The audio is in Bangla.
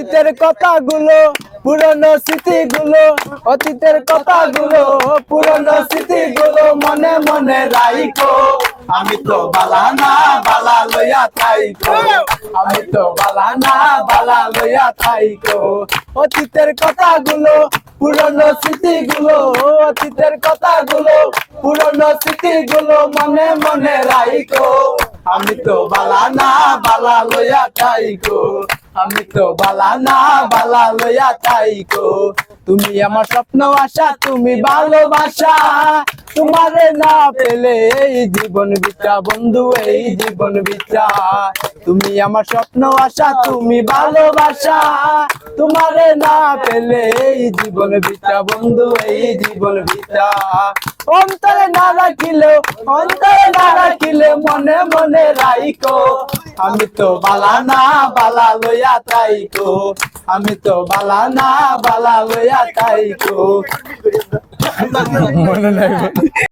অতীতের কথাগুলো পুরনো স্মৃতিগুলো, অতীতের কথাগুলো পুরনো স্মৃতিগুলো মনে মনে রাইখো। আমি তো বালা না বালা লইয়া থাইকো, আমি তো বালা না বালা লইয়া থাইকো। অতীতের কথাগুলো পুরনো স্মৃতিগুলো, অতীতের কথাগুলো পুরনো স্মৃতিগুলো মনে মনে রাইখো। আমি তো বালা না বালা লইয়া থাইকো, আমি তো বালা না বালা লইয়া থাইকো। তুমি আমার স্বপ্ন আশা, তুমি ভালোবাসা, তোমারে না পেলে এই জীবন বিতা বন্ধু, এই জীবন বিতা। তুমি আমার স্বপ্ন আশা, তুমি ভালোবাসা, তোমারে না পেলে এই জীবন বিতা বন্ধু, এই জীবন বিতা। অন্তরে না রাখিলে, অন্তরে না রাখিলে মনে মনে রাইখো। আমি তো বালা না বালা লইয়া থাইকো, আমি তো বালা না বালা লইয়া থাইকো। মনে নাই।